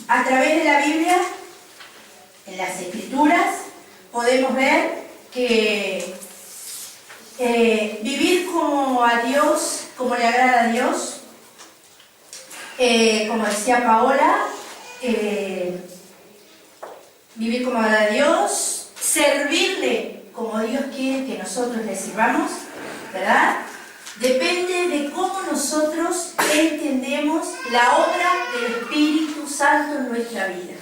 A través de la Biblia, en las Escrituras, podemos ver que vivir como a Dios, como le agrada a Dios, como decía Paola, vivir como agrada a Dios, servirle como Dios quiere que nosotros le sirvamos, ¿verdad? Depende de cómo nosotros entendemos la obra del Espíritu Santo en nuestra vida.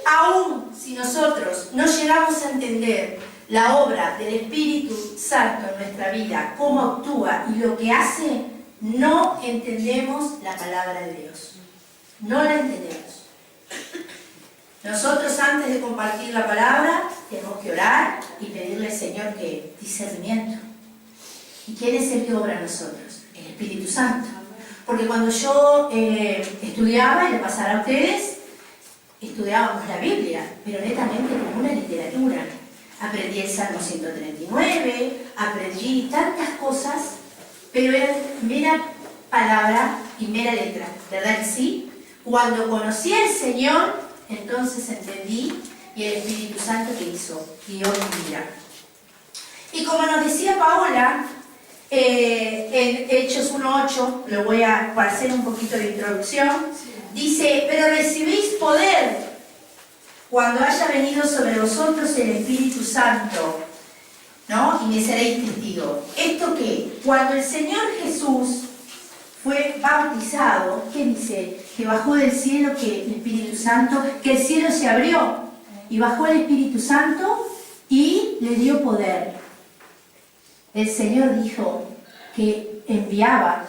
Aún si nosotros no llegamos a entender la obra del Espíritu Santo en nuestra vida, cómo actúa y lo que hace, no entendemos la palabra de Dios. No la entendemos. Nosotros, antes de compartir la palabra, tenemos que orar y pedirle al Señor que discernimiento. ¿Y quién es el que obra en nosotros? El Espíritu Santo. Porque cuando yo estudiaba, y le pasará a ustedes, estudiábamos la Biblia, pero netamente como una literatura. Aprendí el Salmo 139, aprendí tantas cosas, pero era mera palabra y mera letra, ¿verdad que sí? Cuando conocí al Señor, entonces entendí, y el Espíritu Santo que hizo, guió mi vida. Y como nos decía Paola, en Hechos 1:8, lo voy a hacer un poquito de introducción, dice, pero recibís poder cuando haya venido sobre vosotros el Espíritu Santo, ¿no? Y me seréis testigos. ¿Esto qué? Cuando el Señor Jesús fue bautizado, ¿qué dice? Que bajó del cielo, que el Espíritu Santo, que el cielo se abrió y bajó el Espíritu Santo y le dio poder. El Señor dijo que enviaba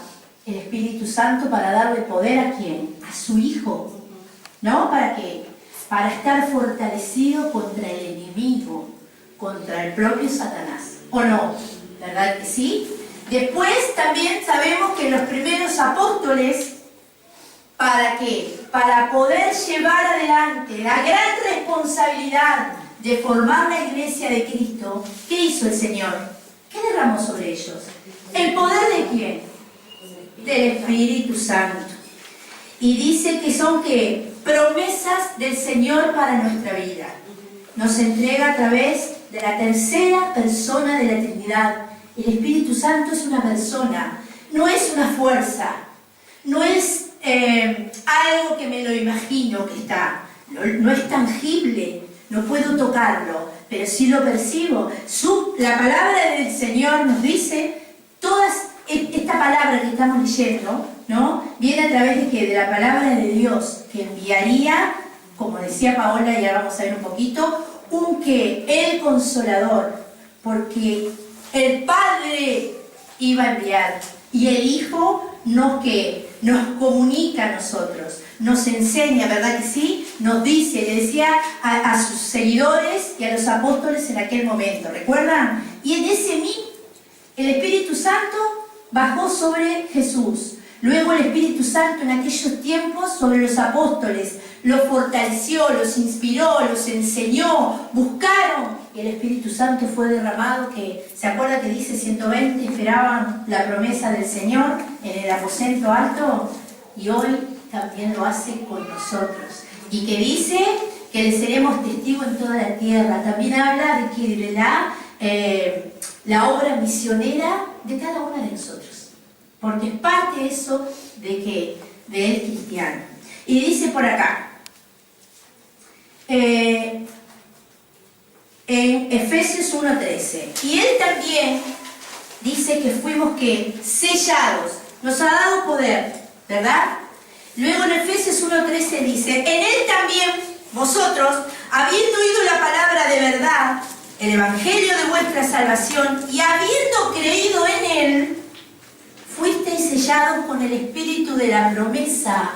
el Espíritu Santo para darle poder ¿a quién? A su Hijo. ¿No? ¿Para qué? Para estar fortalecido contra el enemigo, contra el propio Satanás. ¿O no? ¿Verdad que sí? Después también sabemos que los primeros apóstoles, ¿para qué? Para poder llevar adelante la gran responsabilidad de formar la iglesia de Cristo, ¿qué hizo el Señor? ¿Qué derramó sobre ellos? ¿El poder de quién? Del Espíritu Santo. Y dice que son ¿qué? Promesas del Señor para nuestra vida. Nos entrega a través de la tercera persona de la Trinidad. El Espíritu Santo es una persona, no es una fuerza, no es algo que me lo imagino que está, no es tangible, no puedo tocarlo, pero sí lo percibo. La palabra del Señor nos dice, esta palabra que estamos leyendo, ¿no? Viene a través de ¿qué? De la palabra de Dios, que enviaría, como decía Paola, y ahora vamos a ver un poquito, el Consolador, porque el Padre iba a enviar, y el Hijo nos comunica a nosotros, nos enseña, ¿verdad que sí? Nos dice, le decía a sus seguidores y a los apóstoles en aquel momento, ¿recuerdan? Y en ese mismo, el Espíritu Santo bajó sobre Jesús. Luego el Espíritu Santo en aquellos tiempos sobre los apóstoles, los fortaleció, los inspiró, los enseñó, buscaron. Y el Espíritu Santo fue derramado, que ¿se acuerda que dice 120 esperaban la promesa del Señor en el aposento alto? Y hoy también lo hace con nosotros. Y que dice que le seremos testigos en toda la tierra. También habla de que la obra misionera de cada uno de nosotros. Porque es parte de eso del cristiano. Y dice por acá, en Efesios 1:13, y él también dice que fuimos sellados, nos ha dado poder, ¿verdad? Luego en Efesios 1:13 dice, en él también vosotros, habiendo oído la palabra de verdad, el evangelio de vuestra salvación, y habiendo creído en él, fuisteis sellados con el espíritu de la promesa.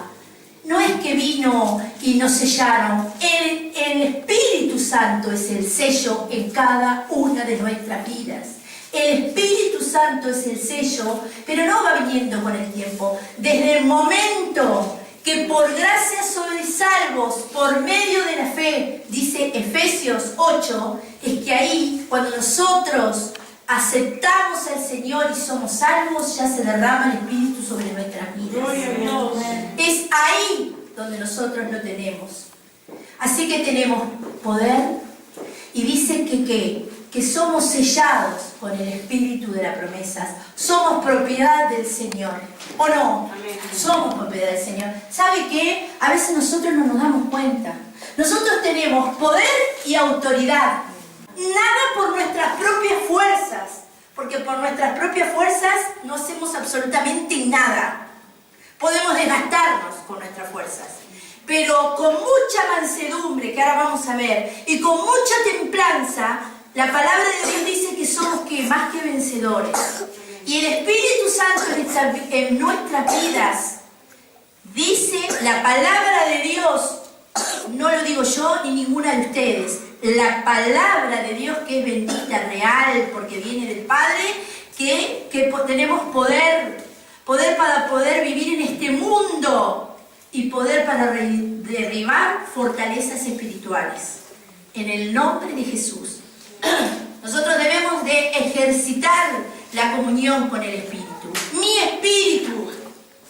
No es que vino y nos sellaron, el Espíritu Santo es el sello en cada una de nuestras vidas. El Espíritu Santo es el sello, pero no va viniendo con el tiempo. Desde el momento que por gracia sois salvos por medio de la fe, dice Efesios 8, es que ahí, cuando nosotros aceptamos al Señor y somos salvos, ya se derrama el Espíritu sobre nuestras vidas. Es donde nosotros no tenemos. Así que tenemos poder y dice que somos sellados con el espíritu de las promesas. Somos propiedad del Señor, ¿o no? Amén. Somos propiedad del Señor. ¿Sabe qué? A veces nosotros no nos damos cuenta. Nosotros tenemos poder y autoridad. Nada por nuestras propias fuerzas, porque por nuestras propias fuerzas no hacemos absolutamente nada. Podemos desgastarnos con nuestras fuerzas, pero con mucha mansedumbre, que ahora vamos a ver, y con mucha templanza, la palabra de Dios dice que somos más que vencedores. Y el Espíritu Santo en nuestras vidas, dice la palabra de Dios, no lo digo yo ni ninguna de ustedes, la palabra de Dios que es bendita, real, porque viene del Padre, que tenemos poder para poder vivir en este mundo y poder para derribar fortalezas espirituales. En el nombre de Jesús. Nosotros debemos de ejercitar la comunión con el Espíritu. Mi Espíritu,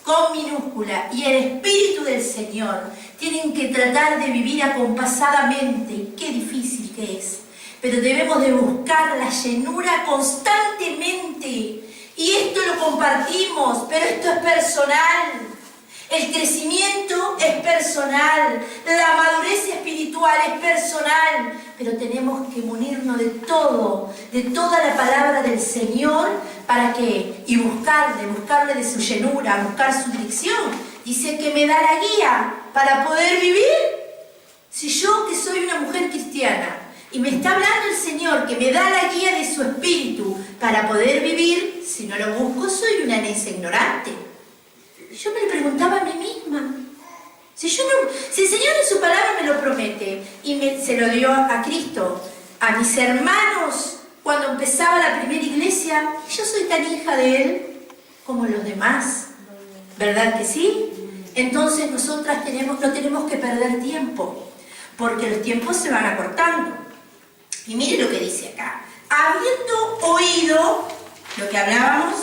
con minúscula, y el Espíritu del Señor tienen que tratar de vivir acompasadamente. Qué difícil que es. Pero debemos de buscar la llenura constantemente. Y esto lo compartimos, pero esto es personal. El crecimiento es personal, la madurez espiritual es personal, pero tenemos que munirnos de todo, de toda la palabra del Señor, ¿para qué? Y buscarle de su llenura, buscar su dirección. Dice que me da la guía para poder vivir. Si yo, que soy una mujer cristiana, y me está hablando el Señor, que me da la guía de su espíritu para poder vivir, si no lo busco, soy una necia ignorante. Yo me lo preguntaba a mí misma. Si el Señor en su palabra me lo promete y se lo dio a Cristo, a mis hermanos, cuando empezaba la primera iglesia, yo soy tan hija de Él como los demás. ¿Verdad que sí? Entonces nosotras no tenemos que perder tiempo, porque los tiempos se van acortando. Y mire lo que dice acá. Habiendo oído lo que hablábamos,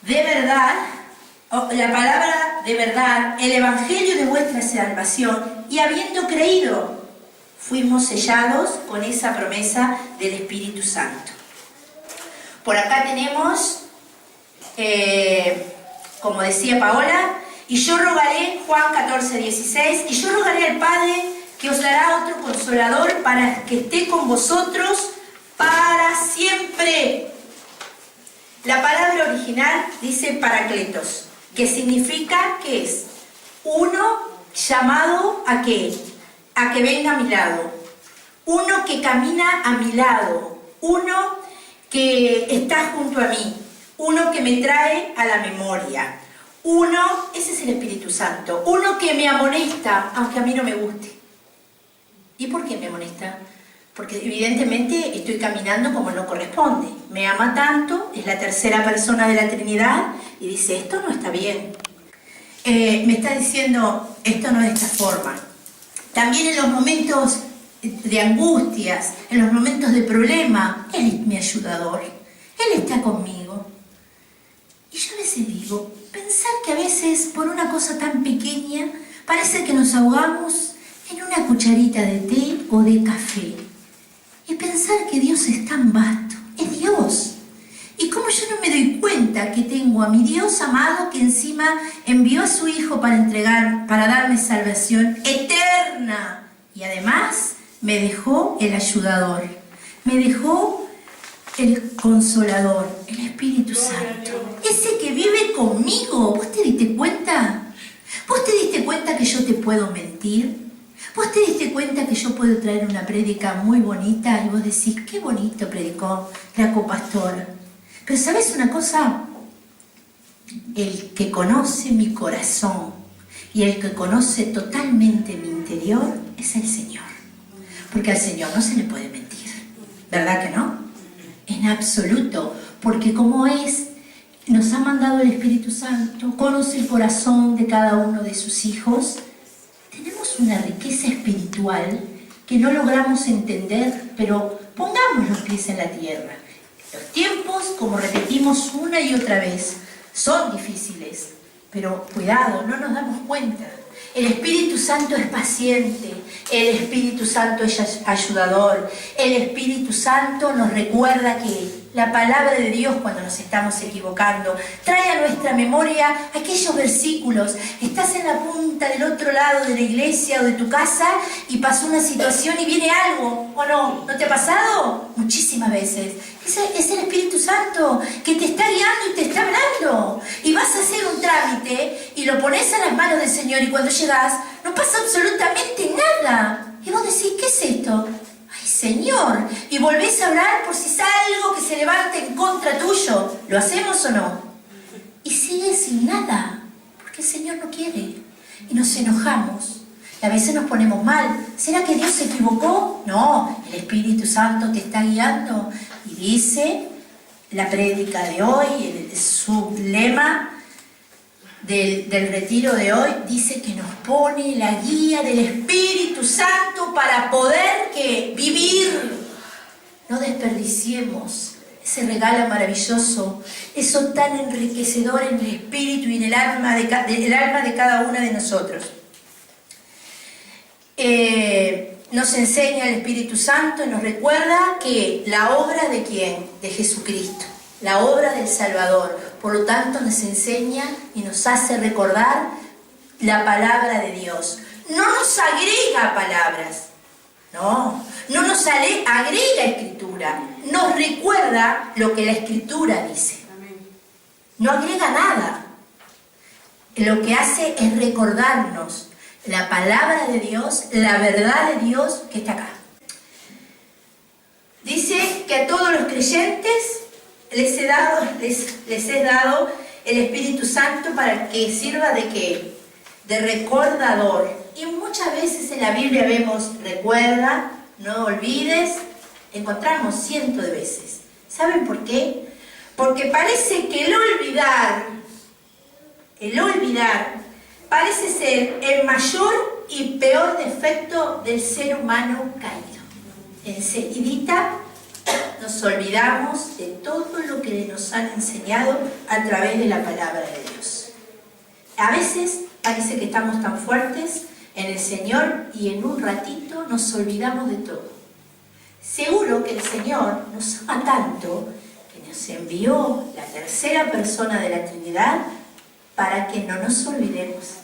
de verdad, la palabra de verdad, el evangelio de vuestra salvación, y habiendo creído, fuimos sellados con esa promesa del Espíritu Santo. Por acá tenemos, como decía Paola, y yo rogaré, Juan 14:16, y yo rogaré al Padre que os dará otro consolador para que esté con vosotros para siempre. La palabra original dice paracletos, que significa que es uno llamado a qué, a que venga a mi lado, uno que camina a mi lado, uno que está junto a mí, uno que me trae a la memoria, ese es el Espíritu Santo, uno que me amonesta aunque a mí no me guste. ¿Y por qué me amonesta? Porque evidentemente estoy caminando como no corresponde. Me ama tanto, es la tercera persona de la Trinidad, y dice, esto no está bien. Me está diciendo, esto no es de esta forma. También en los momentos de angustias, en los momentos de problema, Él es mi ayudador. Él está conmigo. Y yo a veces digo, pensar que a veces por una cosa tan pequeña, parece que nos ahogamos en una cucharita de té o de café. Y pensar que Dios es tan vasto, es Dios. Y como yo no me doy cuenta que tengo a mi Dios amado, que encima envió a su Hijo para darme salvación eterna. Y además me dejó el ayudador, me dejó el consolador, el Espíritu Santo. Ese que vive conmigo. ¿Vos te diste cuenta? ¿Vos te diste cuenta que yo te puedo mentir? ¿Vos te diste cuenta que yo puedo traer una prédica muy bonita y vos decís, qué bonito predicó la copastora? Pero ¿sabés una cosa? El que conoce mi corazón y el que conoce totalmente mi interior es el Señor. Porque al Señor no se le puede mentir. ¿Verdad que no? En absoluto. Porque como nos ha mandado el Espíritu Santo, conoce el corazón de cada uno de sus hijos. Tenemos una riqueza espiritual que no logramos entender, pero pongamos los pies en la tierra. Los tiempos, como repetimos una y otra vez, son difíciles, Pero cuidado, no nos damos cuenta. El Espíritu Santo es paciente, el Espíritu Santo es ayudador, el Espíritu Santo nos recuerda que la palabra de Dios, cuando nos estamos equivocando, trae a nuestra memoria aquellos versículos. Estás en la punta del otro lado de la iglesia o de tu casa y pasó una situación y viene algo, ¿o no? ¿No te ha pasado? Muchísimas veces. Es el Espíritu Santo que te está guiando y te está hablando. Y vas a hacer un trámite y lo pones a las manos del Señor y cuando llegas no pasa absolutamente nada. Y vos decís, ¿qué es esto? ¡Ay, Señor! Y volvés a orar por si es algo que se levante en contra tuyo. ¿Lo hacemos o no? Y sigue sin nada, porque el Señor no quiere. Y nos enojamos. Y a veces nos ponemos mal. ¿Será que Dios se equivocó? No, el Espíritu Santo te está guiando. Y dice la prédica de hoy, su lema del retiro de hoy, dice que nos pone la guía del Espíritu Santo para poder vivir. No desperdiciemos ese regalo maravilloso, eso tan enriquecedor en el espíritu y en el alma de cada una de nosotros. Nos enseña el Espíritu Santo y nos recuerda que la obra de ¿quién? De Jesucristo, la obra del Salvador. Por lo tanto, nos enseña y nos hace recordar la palabra de Dios. No nos agrega palabras, no nos agrega escritura, nos recuerda lo que la escritura dice. No agrega nada. Lo que hace es recordarnos la palabra de Dios, la verdad de Dios que está acá. Dice que a todos los creyentes les he dado el Espíritu Santo para que sirva de ¿qué? De recordador. Y muchas veces en la Biblia vemos recuerda, no olvides, encontramos cientos de veces. ¿Saben por qué? Porque parece que el olvidar parece ser el mayor y peor defecto del ser humano caído. Enseguidita nos olvidamos de todo lo que nos han enseñado a través de la palabra de Dios. A veces parece que estamos tan fuertes en el Señor y en un ratito nos olvidamos de todo. Seguro que el Señor nos ama tanto que nos envió la tercera persona de la Trinidad para que no nos olvidemos.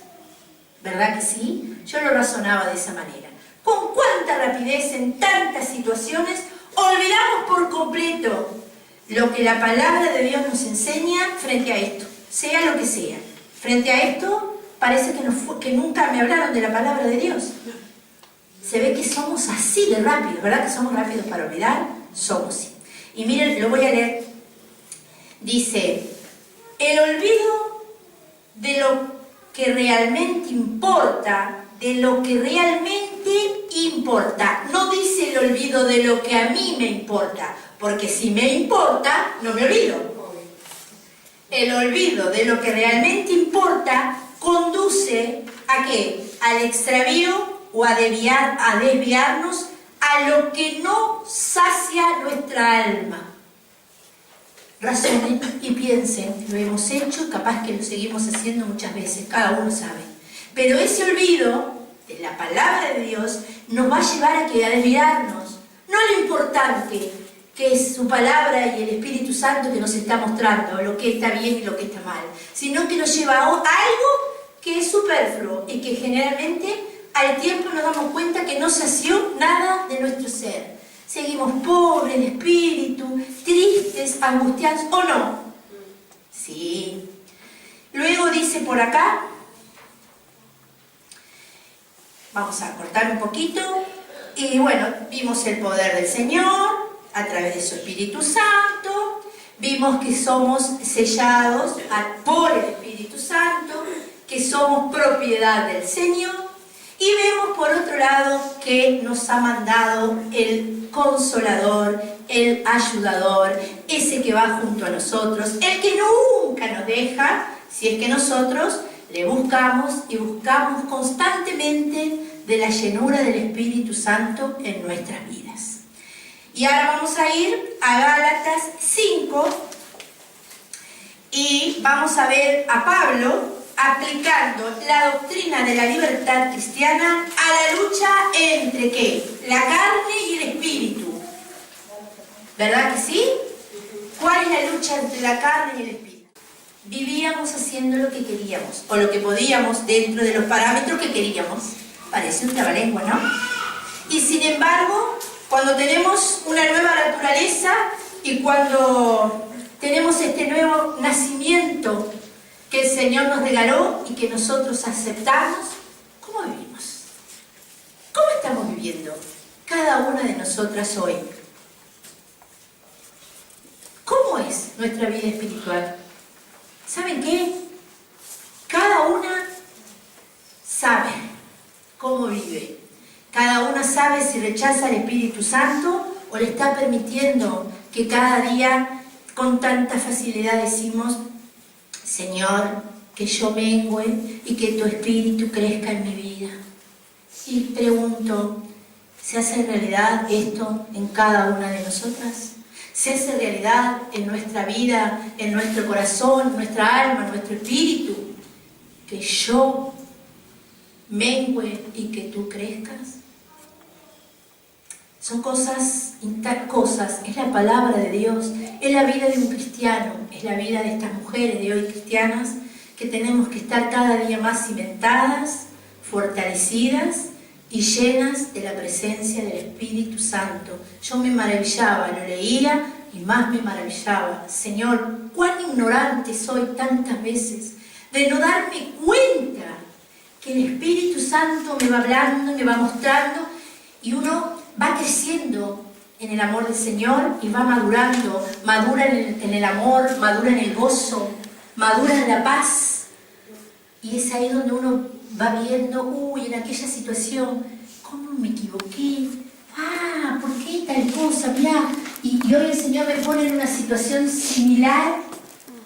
¿Verdad que sí? Yo lo razonaba de esa manera. ¿Con cuánta rapidez en tantas situaciones olvidamos por completo lo que la palabra de Dios nos enseña frente a esto? Sea lo que sea. Frente a esto, parece que nunca me hablaron de la palabra de Dios. Se ve que somos así de rápidos, ¿verdad? Que somos rápidos para olvidar. Somos sí. Y miren, lo voy a leer. Dice, el olvido de lo que realmente importa, de lo que realmente importa. No dice el olvido de lo que a mí me importa, porque si me importa, no me olvido. El olvido de lo que realmente importa conduce ¿a qué? Al extravío o a desviarnos a lo que no sacia nuestra alma. Razonen y piensen, lo hemos hecho, capaz que lo seguimos haciendo muchas veces, cada uno sabe. Pero ese olvido de la palabra de Dios nos va a llevar a desviarnos. No lo importante que es su palabra y el Espíritu Santo que nos está mostrando, lo que está bien y lo que está mal, sino que nos lleva a algo que es superfluo y que generalmente al tiempo nos damos cuenta que no sació nada de nuestro ser. Seguimos pobres de espíritu, tristes, angustiados, ¿o no? Sí. Luego dice por acá, vamos a cortar un poquito, y bueno, vimos el poder del Señor a través de su Espíritu Santo, vimos que somos sellados por el Espíritu Santo, que somos propiedad del Señor, y vemos por otro lado que nos ha mandado el Consolador, el Ayudador, ese que va junto a nosotros, el que nunca nos deja, si es que nosotros le buscamos y buscamos constantemente de la llenura del Espíritu Santo en nuestras vidas. Y ahora vamos a ir a Gálatas 5 y vamos a ver a Pablo aplicando la doctrina de la libertad cristiana a la lucha entre ¿qué? La carne y el espíritu. ¿Verdad que sí? ¿Cuál es la lucha entre la carne y el espíritu? Vivíamos haciendo lo que queríamos, o lo que podíamos dentro de los parámetros que queríamos. Parece un trabalengua, ¿no? Y sin embargo, cuando tenemos una nueva naturaleza y cuando tenemos este nuevo nacimiento que el Señor nos regaló y que nosotros aceptamos, ¿cómo vivimos? ¿Cómo estamos viviendo cada una de nosotras hoy? ¿Cómo es nuestra vida espiritual? ¿Saben qué? Cada una sabe cómo vive. Cada una sabe si rechaza al Espíritu Santo o le está permitiendo que cada día con tanta facilidad decimos: Señor, que yo mengue y que tu Espíritu crezca en mi vida. Y pregunto, ¿se hace realidad esto en cada una de nosotras? ¿Se hace realidad en nuestra vida, en nuestro corazón, nuestra alma, nuestro espíritu? Que yo mengue y que tú crezcas. Son cosas, es la palabra de Dios, es la vida de un cristiano, es la vida de estas mujeres de hoy cristianas, que tenemos que estar cada día más cimentadas, fortalecidas y llenas de la presencia del Espíritu Santo. Yo me maravillaba, lo leía y más me maravillaba. Señor, cuán ignorante soy tantas veces de no darme cuenta que el Espíritu Santo me va hablando, me va mostrando, y uno va creciendo en el amor del Señor y va madurando, madura en el amor, madura en el gozo, madura en la paz. Y es ahí donde uno va viendo, uy, en aquella situación, ¿cómo me equivoqué? Ah, ¿por qué tal cosa? Mirá, y hoy el Señor me pone en una situación similar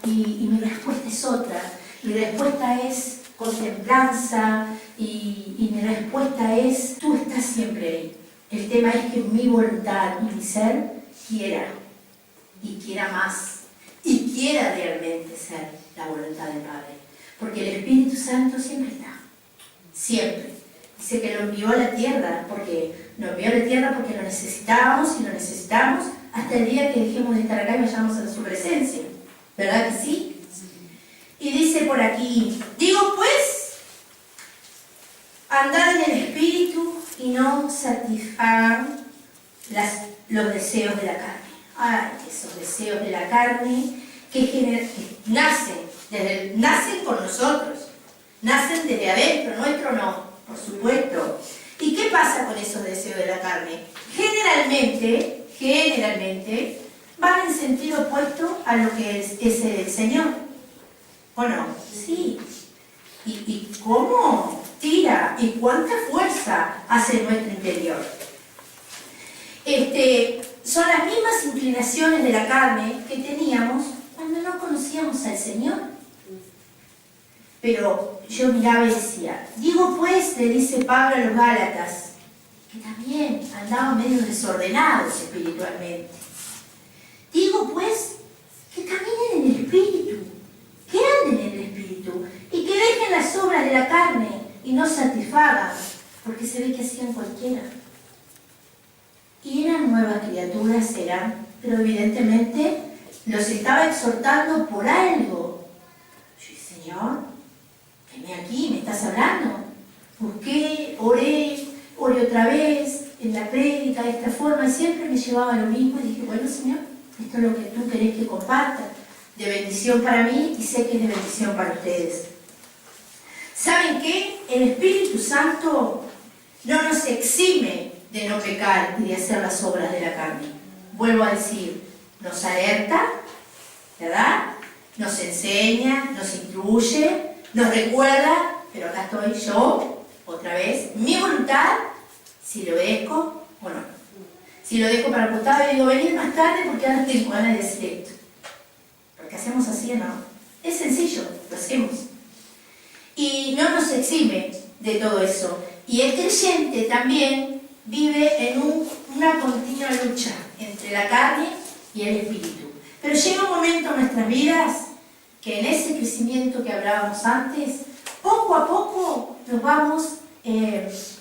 y mi respuesta es otra. Mi respuesta es contemplanza y mi respuesta es: tú estás siempre ahí. El tema es que mi voluntad y mi ser quiera, y quiera más, y quiera realmente ser la voluntad del Padre. Porque el Espíritu Santo siempre está, siempre. Dice que lo envió a la tierra, porque lo necesitábamos y lo necesitamos hasta el día que dejemos de estar acá y vayamos a su presencia. ¿Verdad que sí? Y dice por aquí: digo pues, andad en el Espíritu y no satisfagan los deseos de la carne. Ay, esos deseos de la carne que nacen con nosotros, nacen desde adentro, nuestro no, por supuesto. ¿Y qué pasa con esos deseos de la carne? Generalmente van en sentido opuesto a lo que es el Señor. ¿O no? Sí. ¿Y cómo tira y cuánta fuerza hace en nuestro interior? Son las mismas inclinaciones de la carne que teníamos cuando no conocíamos al Señor. Pero yo miraba y decía: digo pues, le dice Pablo a los Gálatas, que también andaban medio desordenados espiritualmente. Digo pues, que caminen en el Espíritu, que anden en el Espíritu y que dejen las obras de la carne y no satisfagan, porque se ve que hacían cualquiera. Y eran nuevas criaturas, pero evidentemente los estaba exhortando por algo. Yo dije: Señor, venme aquí, me estás hablando. Busqué, oré otra vez en la prédica de esta forma, y siempre me llevaba lo mismo. Y dije: bueno, Señor, esto es lo que tú querés que comparta, de bendición para mí, y sé que es de bendición para ustedes. ¿Saben qué? El Espíritu Santo no nos exime de no pecar y de hacer las obras de la carne. Vuelvo a decir, nos alerta, ¿verdad? Nos enseña, nos instruye, nos recuerda, pero acá estoy yo, otra vez, mi voluntad, si lo obedezco o no. Si lo dejo para el costado y digo: venir más tarde porque ahora tengo ganas de decir esto. Porque hacemos así, ¿no? Es sencillo, lo hacemos. Y no nos exime de todo eso. Y el creyente también vive en una continua lucha entre la carne y el espíritu. Pero llega un momento en nuestras vidas que en ese crecimiento que hablábamos antes, poco a poco nos vamos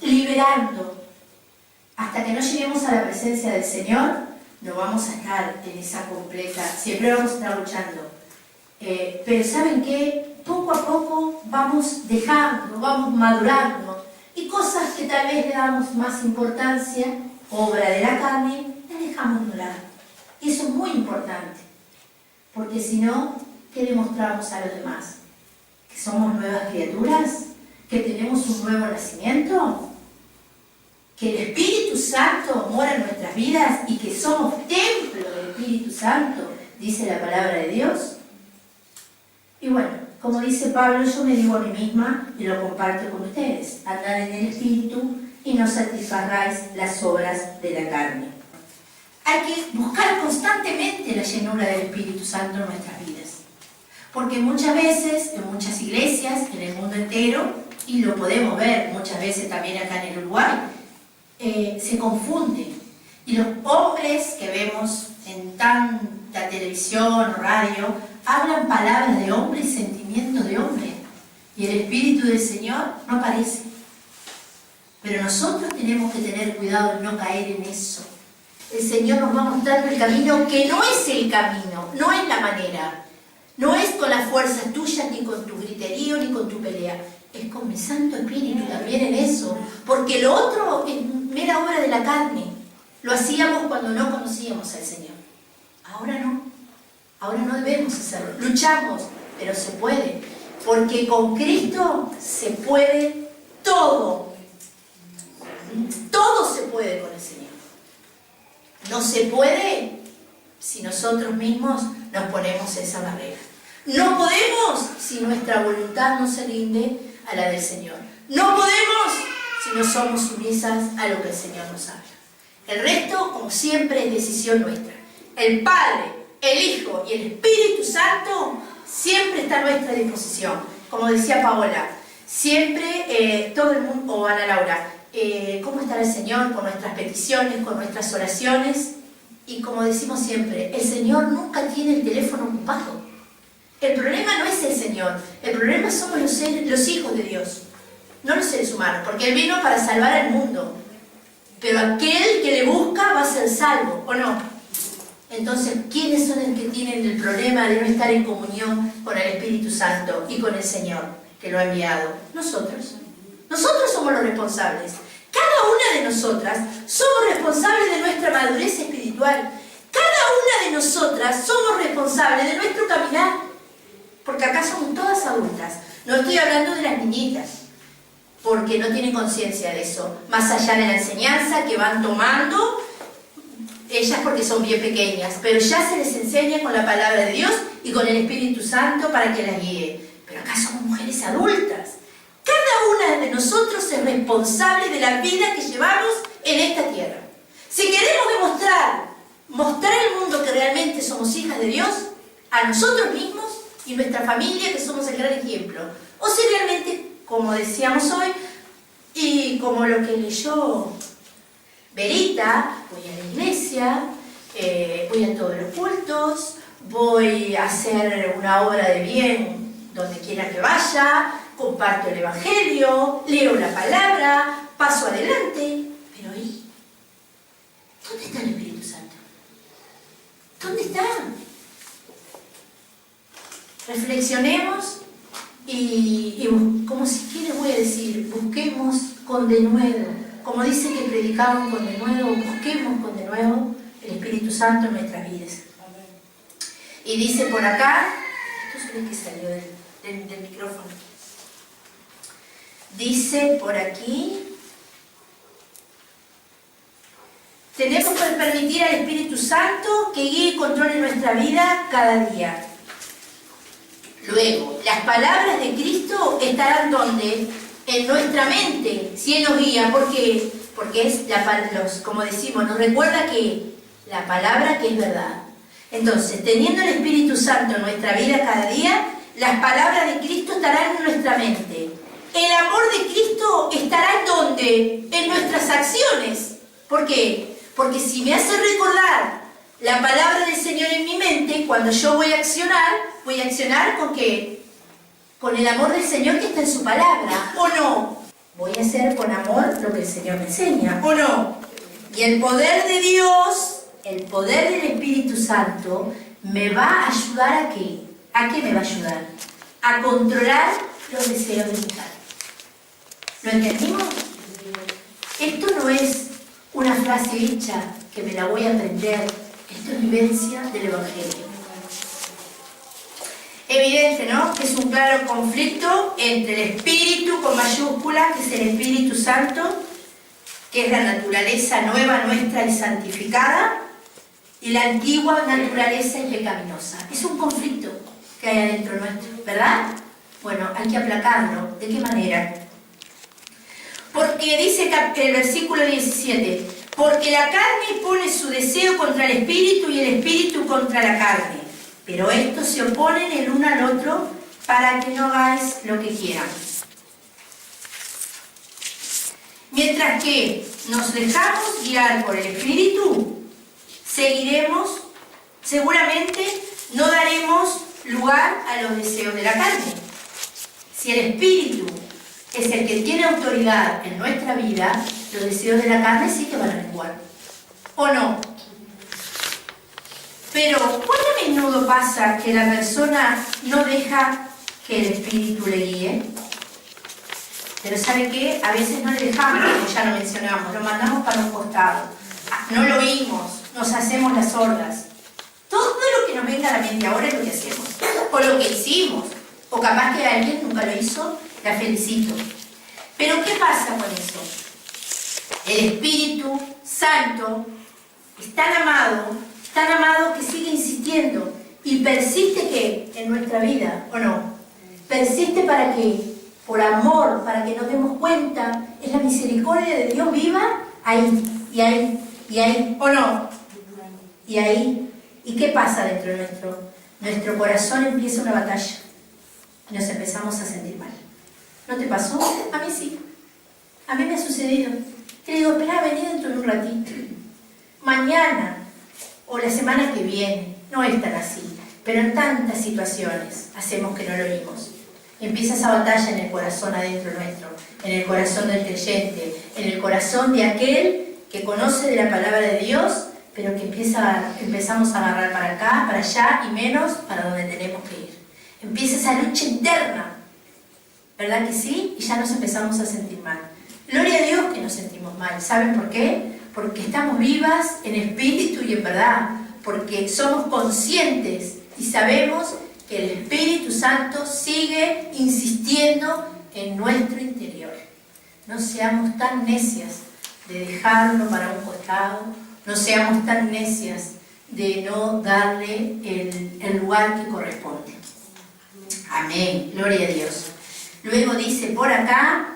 liberando. Hasta que no lleguemos a la presencia del Señor, no vamos a estar en esa completa, siempre vamos a estar luchando. Pero ¿saben qué? Poco a poco vamos dejando, vamos madurando, y cosas que tal vez le damos más importancia, obra de la carne, las dejamos de un lado. Y eso es muy importante, porque si no, ¿qué demostramos a los demás? ¿Que somos nuevas criaturas? ¿Que tenemos un nuevo nacimiento? ¿Que el Espíritu Santo mora en nuestras vidas y que somos templo del Espíritu Santo? Dice la palabra de Dios. Y bueno, como dice Pablo, yo me digo a mí misma y lo comparto con ustedes: andad en el Espíritu y no satisfagáis las obras de la carne. Hay que buscar constantemente la llenura del Espíritu Santo en nuestras vidas. Porque muchas veces, en muchas iglesias, en el mundo entero, y lo podemos ver muchas veces también acá en el Uruguay, se confunde. Y los hombres que vemos en tanta televisión o radio hablan palabras de hombre y sentimientos de hombre, y el Espíritu del Señor no aparece. Pero nosotros tenemos que tener cuidado de no caer en eso. El Señor nos va mostrando el camino, que no es el camino, no es la manera, no es con las fuerzas tuyas, ni con tu griterío, ni con tu pelea. Es con mi Santo Espíritu también en eso, porque lo otro es mera obra de la carne. Lo hacíamos cuando no conocíamos al Señor. Ahora no debemos hacerlo. Luchamos, pero se puede, porque con Cristo se puede todo. Todo se puede con el Señor. No se puede si nosotros mismos nos ponemos esa barrera. No podemos si nuestra voluntad no se rinde a la del Señor. No podemos si no somos sumisas a lo que el Señor nos habla. El resto, como siempre, es decisión nuestra. El Padre, el Hijo y el Espíritu Santo siempre está a nuestra disposición. Como decía Paola, siempre todo el mundo, o Ana Laura, cómo estará el Señor con nuestras peticiones, con nuestras oraciones. Y como decimos siempre, el Señor nunca tiene el teléfono ocupado. El problema no es el Señor, el problema somos los hijos de Dios, no los seres humanos, porque Él vino para salvar al mundo. Pero aquel que le busca va a ser salvo, ¿o no? Entonces, ¿quiénes son los que tienen el problema de no estar en comunión con el Espíritu Santo y con el Señor que lo ha enviado? Nosotros. Nosotros somos los responsables. Cada una de nosotras somos responsables de nuestra madurez espiritual. Cada una de nosotras somos responsables de nuestro caminar. Porque acá somos todas adultas. No estoy hablando de las niñitas, porque no tienen conciencia de eso. Más allá de la enseñanza que van tomando, ellas porque son bien pequeñas, pero ya se les enseña con la palabra de Dios y con el Espíritu Santo para que las guíe. Pero acá somos mujeres adultas. Cada una de nosotros es responsable de la vida que llevamos en esta tierra. Si queremos mostrar al mundo que realmente somos hijas de Dios, a nosotros mismos y nuestra familia, que somos el gran ejemplo. O si realmente, como decíamos hoy, y como lo que leyó Verita, voy a la iglesia, voy a todos los cultos, voy a hacer una obra de bien donde quiera que vaya, comparto el Evangelio, leo la palabra, paso adelante. Pero ahí, ¿dónde está el Espíritu Santo? ¿Dónde está? Reflexionemos y como si quiere voy a decir, busquemos con denuedo, como dice que predicamos con denuedo, busquemos con denuedo el Espíritu Santo en nuestras vidas. Y dice por acá, esto es lo que salió del micrófono, dice por aquí, tenemos que permitir al Espíritu Santo que guíe y controle nuestra vida cada día. Luego, las palabras de Cristo estarán donde? En nuestra mente, si Él nos guía. ¿Por qué? Porque es, como decimos, nos recuerda que la palabra que es verdad. Entonces, teniendo el Espíritu Santo en nuestra vida cada día, las palabras de Cristo estarán en nuestra mente. El amor de Cristo estará en ¿dónde? En nuestras acciones. ¿Por qué? Porque si me hace recordar la palabra del Señor en mi mente, cuando yo voy a accionar ¿con qué? Con el amor del Señor que está en su palabra, ¿o no? Voy a hacer con amor lo que el Señor me enseña, ¿o no? Y el poder de Dios, el poder del Espíritu Santo, me va a ayudar ¿a qué? ¿A qué me va a ayudar? A controlar los deseos de mi carne. ¿Lo entendimos? Esto no es una frase hecha que me la voy a aprender. Esto es vivencia del Evangelio. Evidente, ¿no? Que es un claro conflicto entre el Espíritu con mayúscula, que es el Espíritu Santo, que es la naturaleza nueva nuestra y santificada, y la antigua naturaleza y pecaminosa. Es un conflicto que hay adentro nuestro, ¿verdad? Bueno, hay que aplacarlo. ¿De qué manera? Porque dice el versículo 17, porque la carne pone su deseo contra el Espíritu y el Espíritu contra la carne, pero estos se oponen el uno al otro para que no hagáis lo que quieran. Mientras que nos dejamos guiar por el Espíritu, seguiremos, seguramente no daremos lugar a los deseos de la carne. Si el Espíritu es el que tiene autoridad en nuestra vida, los deseos de la carne sí que van a menguar. ¿O no? Pero, ¿cuán a menudo pasa que la persona no deja que el Espíritu le guíe? Pero ¿sabe qué? A veces no le dejamos, como ya lo mencionamos, lo mandamos para un costado. No lo oímos, nos hacemos las sordas. Todo lo que nos venga a la mente ahora es lo que hacemos. O lo que hicimos. O capaz que alguien nunca lo hizo, la felicito. Pero ¿qué pasa con eso? El Espíritu Santo es tan amado que sigue insistiendo y persiste ¿qué? En nuestra vida, ¿o no? Persiste para que, por amor, para que nos demos cuenta, es la misericordia de Dios viva ahí, y ahí, y ahí, ¿o no? Y ahí. ¿Y qué pasa dentro de nuestro corazón? Empieza una batalla y nos empezamos a sentir mal. ¿No te pasó? A mí sí. A mí me ha sucedido. Que digo, espera, vení dentro de un ratito. Mañana o la semana que viene. No es tan así. Pero en tantas situaciones hacemos que no lo oímos. Empieza esa batalla en el corazón adentro nuestro, en el corazón del creyente, en el corazón de aquel que conoce de la palabra de Dios, pero que empezamos a agarrar para acá, para allá y menos para donde tenemos que ir. Empieza esa lucha interna, ¿verdad que sí? Y ya nos empezamos a sentir mal. Gloria a Dios que nos sentimos mal. ¿Saben por qué? Porque estamos vivas en espíritu y en verdad. Porque somos conscientes y sabemos que el Espíritu Santo sigue insistiendo en nuestro interior. No seamos tan necias de dejarlo para un costado. No seamos tan necias de no darle el lugar que corresponde. Amén. Gloria a Dios. Luego dice por acá,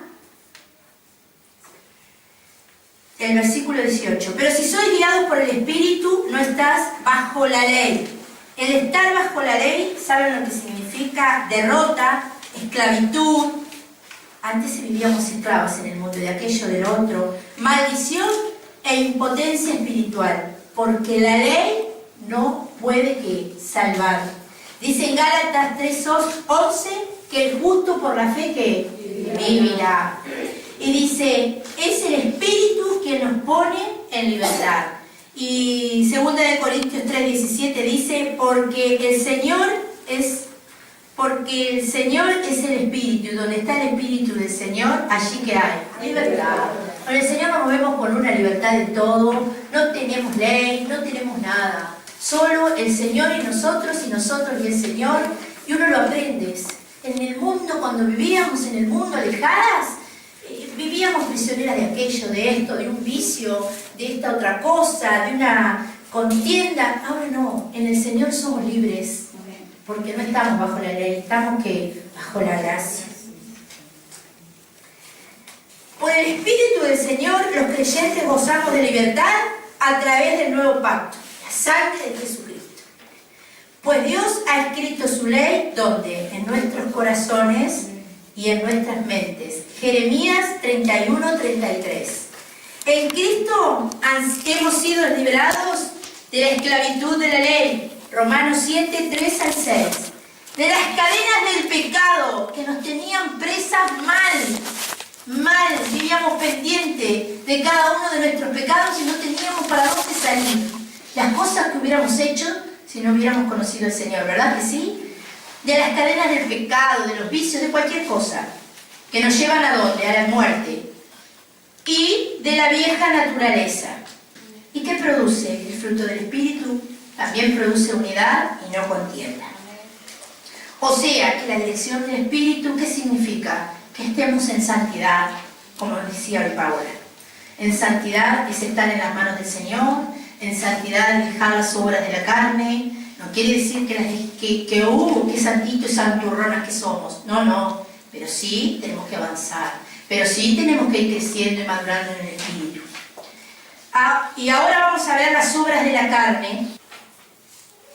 el versículo 18, pero si sois guiados por el Espíritu, no estás bajo la ley. El estar bajo la ley, ¿saben lo que significa? Derrota, esclavitud. Antes vivíamos esclavos en el mundo de aquello, del otro. Maldición e impotencia espiritual, porque la ley no puede que salvar. Dice en Gálatas 3:11 que el justo por la fe que vivirá. Y dice, es el Espíritu quien nos pone en libertad. Y 2 Corintios 3:17 dice, porque el Señor es el Espíritu, y donde está el Espíritu del Señor, allí que hay libertad. Con el Señor nos movemos con una libertad de todo, no tenemos ley, no tenemos nada. Solo el Señor y nosotros y el Señor, y uno lo aprende. En el mundo, cuando vivíamos en el mundo alejadas, vivíamos prisioneras de aquello, de esto, de un vicio, de esta otra cosa, de una contienda. Ahora no, en el Señor somos libres, porque no estamos bajo la ley, estamos bajo la gracia. Por el Espíritu del Señor, los creyentes gozamos de libertad a través del nuevo pacto, la sangre de Jesucristo. Pues Dios ha escrito su ley, ¿dónde? En nuestros corazones y en nuestras mentes. Jeremías 31:33. En Cristo hemos sido liberados de la esclavitud de la ley, Romanos 7, 3 al 6, de las cadenas del pecado que nos tenían presas mal, vivíamos pendientes de cada uno de nuestros pecados y no teníamos para dónde salir. Las cosas que hubiéramos hecho si no hubiéramos conocido al Señor, ¿verdad que sí? De las cadenas del pecado, de los vicios, de cualquier cosa, que nos llevan ¿a dónde? A la muerte. Y de la vieja naturaleza. ¿Y qué produce? El fruto del Espíritu también produce unidad y no contienda. O sea, que la dirección del Espíritu, ¿qué significa? Que estemos en santidad, como decía hoy Paola. En santidad es estar en las manos del Señor, en santidad es dejar las obras de la carne. No quiere decir qué santitos y santurronas que somos. No, pero sí tenemos que avanzar. Pero sí tenemos que ir creciendo y madurando en el Espíritu. Y ahora vamos a ver las obras de la carne.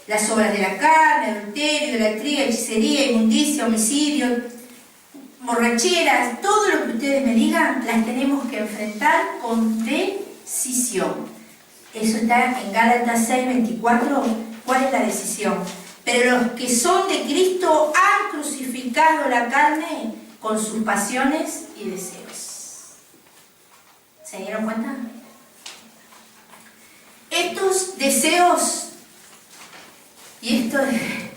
Las obras de la carne, adulterio, idolatría, hechicería, inmundicia, homicidio, borracheras, todo lo que ustedes me digan, las tenemos que enfrentar con decisión. Eso está en Gálatas 6, 24. ¿Cuál es la decisión? Pero los que son de Cristo han crucificado la carne con sus pasiones y deseos. ¿Se dieron cuenta? Estos deseos y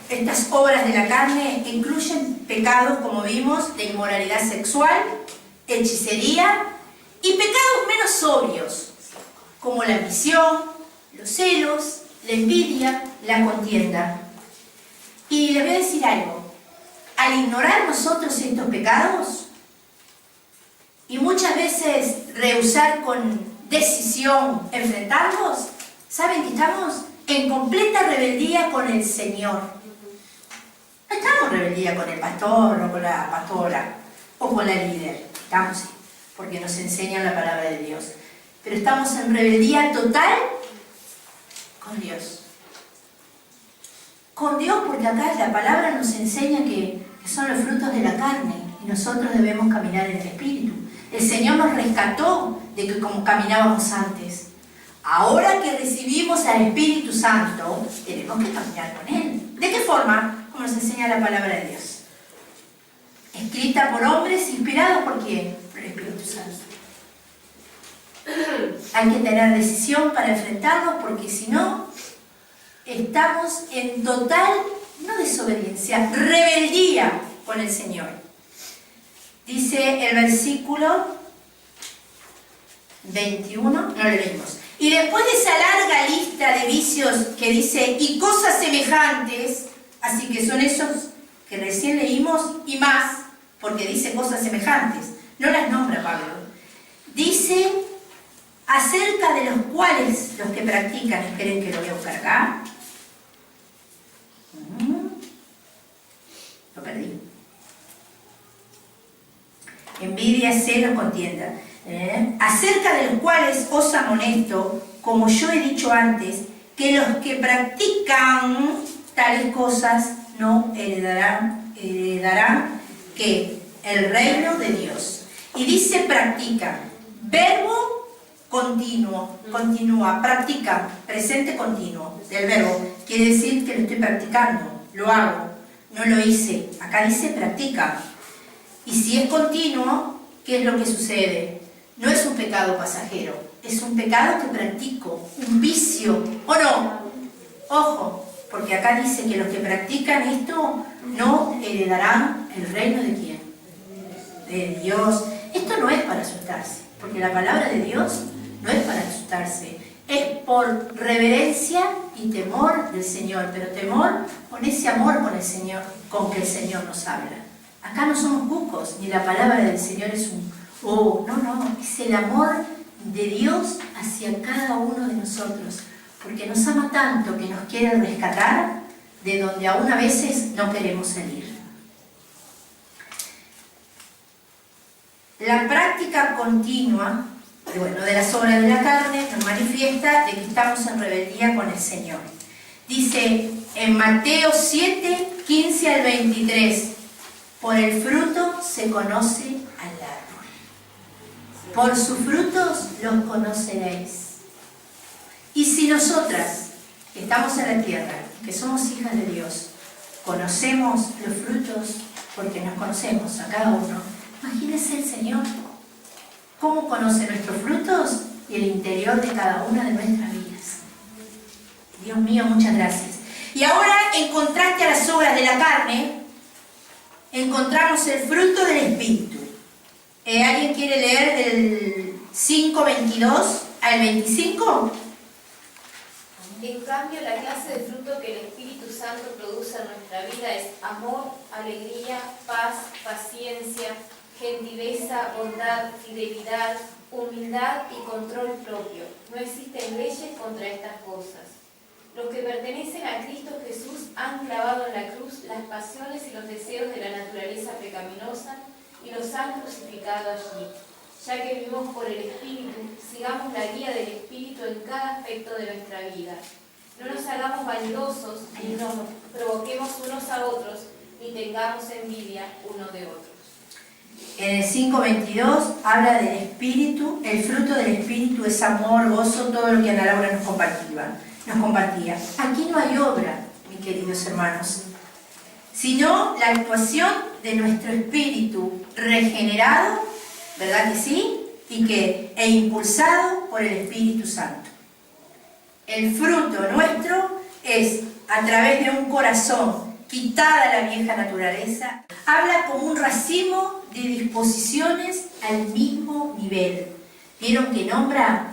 estas obras de la carne incluyen pecados, como vimos, de inmoralidad sexual, hechicería y pecados menos obvios, como la ambición, los celos, la envidia, la contienda. Y les voy a decir algo. Al ignorar nosotros estos pecados y muchas veces rehusar con decisión enfrentarlos, ¿saben que estamos en completa rebeldía con el Señor? No estamos en rebeldía con el pastor o con la pastora o con la líder. Estamos, sí, porque nos enseñan la palabra de Dios. Pero estamos en rebeldía total con Dios. Con Dios, porque acá la palabra nos enseña que son los frutos de la carne y nosotros debemos caminar en el Espíritu. El Señor nos rescató de que como caminábamos antes. Ahora que recibimos al Espíritu Santo, tenemos que caminar con Él. ¿De qué forma? Como nos enseña la palabra de Dios. Escrita por hombres, inspirados por ¿quién? Por el Espíritu Santo. Hay que tener decisión para enfrentarnos, porque si no, estamos en total, no desobediencia, rebeldía con el Señor. Dice el versículo 21, no lo leímos. Y después de esa larga lista de vicios que dice, y cosas semejantes, así que son esos que recién leímos y más, porque dice cosas semejantes, no las nombra Pablo. Dice, acerca de los cuales los que practican, esperen que lo voy a buscar acá. Lo perdí. Envidia, celos, contienda. Acerca de los cuales os amonesto, como yo he dicho antes, que los que practican tales cosas no heredarán ¿qué? El reino de Dios. Y dice practican, verbo continuo, continúa, practica, presente continuo del verbo, quiere decir que lo estoy practicando, lo hago, no lo hice, acá dice practica. Y si es continuo, ¿qué es lo que sucede? No es un pecado pasajero, es un pecado que practico, un vicio, ¿o no? Ojo, porque acá dice que los que practican esto no heredarán el reino de ¿quién? De Dios. Esto no es para asustarse, porque la palabra de Dios no es para asustarse, es por reverencia y temor del Señor, pero temor con ese amor con el Señor, con que el Señor nos habla. Acá no somos cucos, ni la palabra del Señor es no, es el amor de Dios hacia cada uno de nosotros, porque nos ama tanto que nos quiere rescatar de donde aún a veces no queremos salir. La práctica continua, de las obras de la carne nos manifiesta de que estamos en rebeldía con el Señor. Dice en Mateo 7, 15 al 23, por el fruto se conoce al árbol. Por sus frutos los conoceréis. Y si nosotras que estamos en la tierra, que somos hijas de Dios, conocemos los frutos porque nos conocemos a cada uno. Imagínense el Señor, cómo conoce nuestros frutos y el interior de cada una de nuestras vidas. Dios mío, muchas gracias. Y ahora, en contraste a las obras de la carne, encontramos el fruto del Espíritu. ¿Alguien quiere leer del 5:22 al 25? En cambio, la clase de fruto que el Espíritu Santo produce en nuestra vida es amor, alegría, paz, paciencia, gentileza, bondad, fidelidad, humildad y control propio. No existen leyes contra estas cosas. Los que pertenecen a Cristo Jesús han clavado en la cruz las pasiones y los deseos de la naturaleza pecaminosa y los han crucificado allí. Ya que vivimos por el Espíritu, sigamos la guía del Espíritu en cada aspecto de nuestra vida. No nos hagamos vanidosos, ni nos provoquemos unos a otros, ni tengamos envidia uno de otros. En el 5:22 habla del Espíritu. El fruto del Espíritu es amor, gozo, todo lo que Ana Laura nos compartía. Aquí no hay obra, mis queridos hermanos, sino la actuación de nuestro espíritu regenerado, ¿verdad que sí? E impulsado por el Espíritu Santo. El fruto nuestro es, a través de un corazón quitada la vieja naturaleza, habla como un racimo de disposiciones al mismo nivel. ¿Vieron que nombra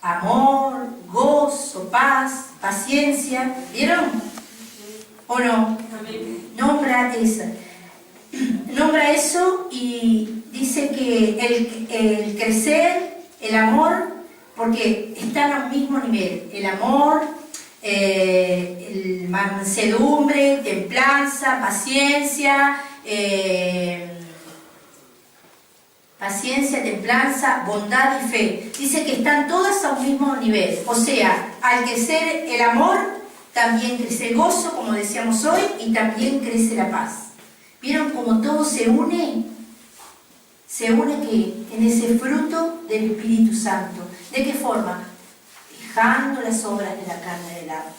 amor, gozo, paz, paciencia? ¿Vieron? ¿O no? Nombra eso y dice que el crecer, el amor, porque están a un mismo nivel. El amor, mansedumbre, templanza, paciencia, templanza, bondad y fe. Dice que están todas a un mismo nivel. O sea, al crecer el amor, también crece el gozo, como decíamos hoy, y también crece la paz. ¿Vieron cómo todo se une? Se une que en ese fruto del Espíritu Santo. ¿De qué forma? Dejando las obras de la carne del agua.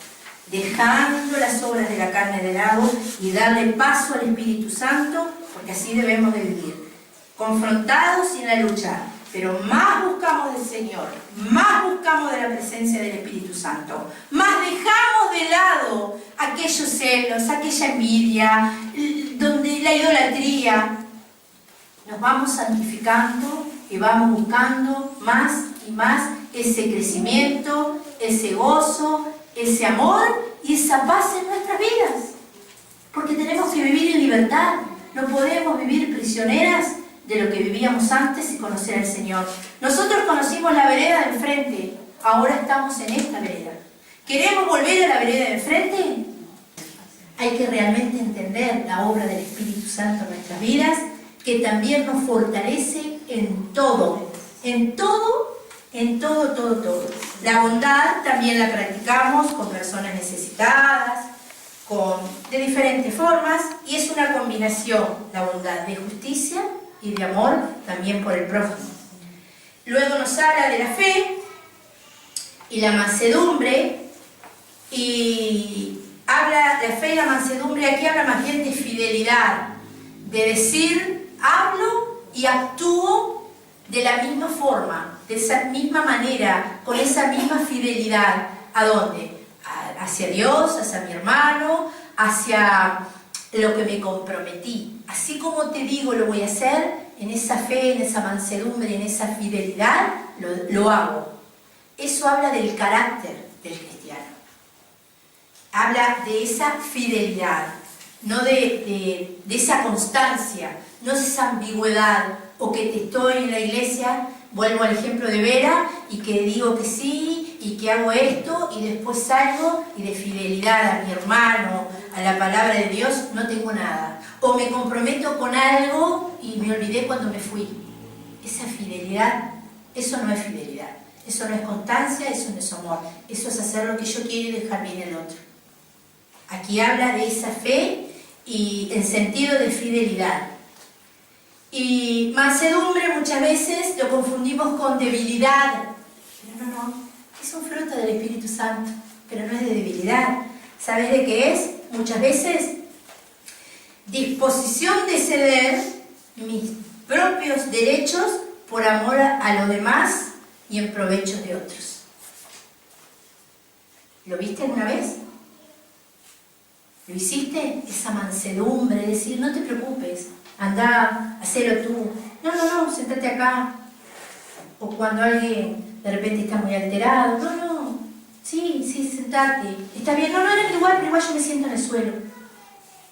Dejando las obras de la carne del agua y darle paso al Espíritu Santo, porque así debemos de vivir. Confrontados y en la lucha, pero más buscamos del Señor, más buscamos de la presencia del Espíritu Santo, más dejamos de lado aquellos celos, aquella envidia, donde la idolatría. Nos vamos santificando y vamos buscando más y más ese crecimiento, ese gozo, ese amor y esa paz en nuestras vidas. Porque tenemos que vivir en libertad, no podemos vivir prisioneras de lo que vivíamos antes y conocer al Señor. Nosotros conocimos la vereda de enfrente, ahora estamos en esta vereda. ¿Queremos volver a la vereda de enfrente? Hay que realmente entender la obra del Espíritu Santo en nuestras vidas, que también nos fortalece en todo, todo. La bondad también la practicamos con personas necesitadas, de diferentes formas, y es una combinación, la bondad de justicia y de amor también por el prójimo. Luego nos habla de la fe y la mansedumbre, y habla de la fe y la mansedumbre, aquí habla más bien de fidelidad, de decir, hablo y actúo de la misma forma, de esa misma manera, con esa misma fidelidad. ¿A dónde? Hacia Dios, hacia mi hermano, hacia lo que me comprometí. Así como te digo lo voy a hacer, en esa fe, en esa mansedumbre, en esa fidelidad, lo hago. Eso habla del carácter del cristiano. Habla de esa fidelidad, no de esa constancia, no de esa ambigüedad, o que te estoy en la iglesia, vuelvo al ejemplo de Vera, y que digo que sí, y que hago esto, y después salgo, y de fidelidad a mi hermano, a la palabra de Dios, no tengo nada. O me comprometo con algo, y me olvidé cuando me fui. Esa fidelidad, eso no es fidelidad. Eso no es constancia, eso no es amor. Eso es hacer lo que yo quiero y dejar bien al otro. Aquí habla de esa fe y en sentido de fidelidad. Y mansedumbre muchas veces lo confundimos con debilidad. Pero no, es un fruto del Espíritu Santo. pero no es de debilidad. ¿Sabes de qué es? Muchas veces disposición de ceder mis propios derechos por amor a los demás y en provecho de otros. ¿Lo viste alguna vez? ¿Lo hiciste? Esa mansedumbre, decir, no te preocupes, andá, hacelo tú. No, sentate acá. O cuando alguien de repente está muy alterado, no, sí, sentate. Está bien, no era igual, pero igual yo me siento en el suelo.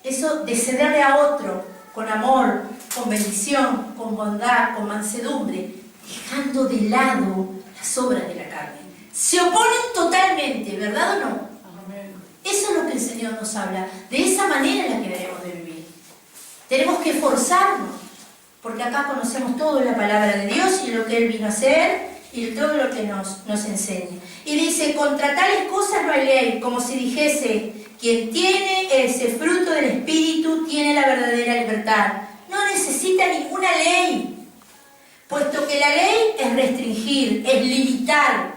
Eso de cederle a otro con amor, con bendición, con bondad, con mansedumbre, dejando de lado las obras de la carne. Se oponen totalmente, ¿verdad o no? Amén. Eso es lo que el Señor nos habla. De esa manera es la que debemos de vivir. Tenemos que esforzarnos, porque acá conocemos todo la palabra de Dios y lo que Él vino a hacer y todo lo que nos enseña. Y dice, contra tales cosas no hay ley, como si dijese, quien tiene ese fruto del Espíritu tiene la verdadera libertad. No necesita ninguna ley, puesto que la ley es restringir, es limitar,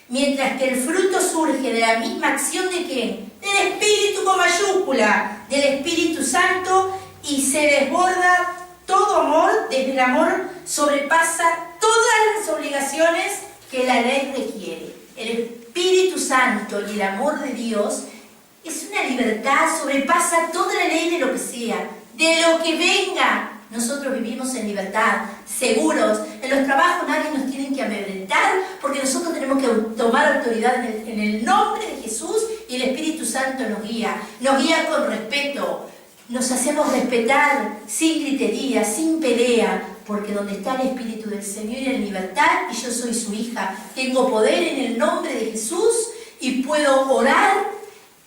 mientras que el fruto surge de la misma acción de ¿quién? Del Espíritu con mayúscula, del Espíritu Santo, y se desborda todo amor, desde el amor sobrepasa todas las obligaciones que la ley requiere. El Espíritu Santo y el amor de Dios es una libertad, sobrepasa toda la ley de lo que sea, de lo que venga. Nosotros vivimos en libertad, seguros. En los trabajos nadie nos tiene que amedrentar, porque nosotros tenemos que tomar autoridad en el nombre de Jesús, y el Espíritu Santo nos guía con respeto. Nos hacemos respetar sin gritería, sin pelea, porque donde está el Espíritu del Señor y en libertad, y yo soy su hija, tengo poder en el nombre de Jesús y puedo orar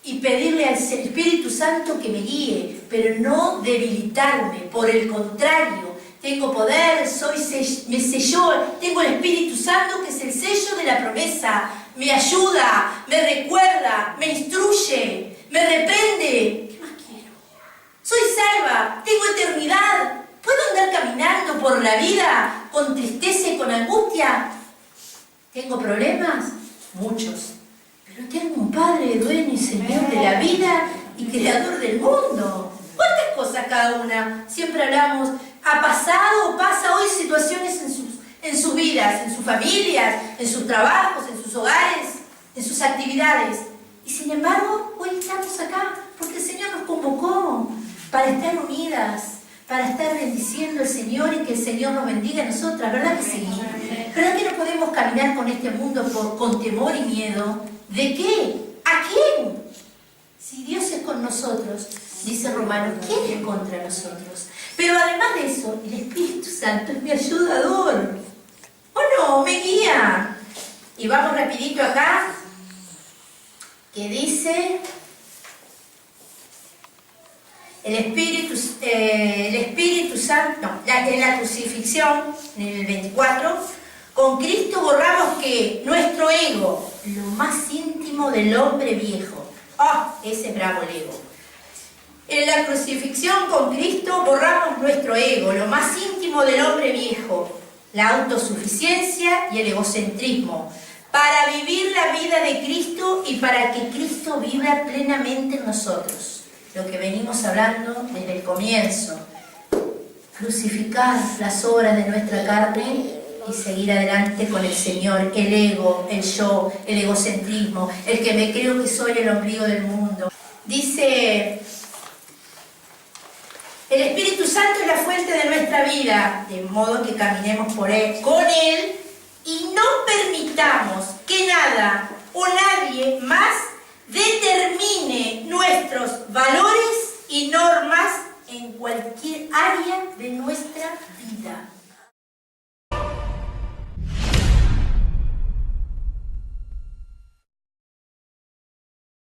y pedirle al Espíritu Santo que me guíe, pero no debilitarme. Por el contrario, tengo poder, me selló, tengo el Espíritu Santo que es el sello de la promesa, me ayuda, me recuerda, me instruye, me reprende. ¿Qué más quiero? Soy salva, tengo eternidad. ¿Puedo andar caminando por la vida con tristeza y con angustia? ¿Tengo problemas? Muchos. Pero tengo un Padre, dueño y Señor de la vida y creador del mundo. ¿Cuántas cosas cada una? Siempre hablamos, ha pasado o pasa hoy situaciones en sus vidas, en sus familias, en sus trabajos, en sus hogares, en sus actividades. Y sin embargo, hoy estamos acá porque el Señor nos convocó para estar unidas, para estar bendiciendo al Señor y que el Señor nos bendiga a nosotras. ¿Verdad que sí? ¿Verdad que no podemos caminar con este mundo con temor y miedo? ¿De qué? ¿A quién? Si Dios es con nosotros, dice Romanos, ¿quién es contra nosotros? Pero además de eso, el Espíritu Santo es mi ayudador. ¿O no? Me guía. Y vamos rapidito acá, que dice... El Espíritu Santo, en la crucifixión, en el 24, con Cristo borramos que nuestro ego, lo más íntimo del hombre viejo. Ese es bravo el ego. En la crucifixión con Cristo borramos nuestro ego, lo más íntimo del hombre viejo, la autosuficiencia y el egocentrismo, para vivir la vida de Cristo y para que Cristo viva plenamente en nosotros. Lo que venimos hablando desde el comienzo, crucificar las obras de nuestra carne y seguir adelante con el Señor, el ego, el yo, el egocentrismo, el que me creo que soy el ombligo del mundo. Dice, el Espíritu Santo es la fuente de nuestra vida, de modo que caminemos con Él y no permitamos que nada o nadie más determine nuestros valores y normas en cualquier área de nuestra vida.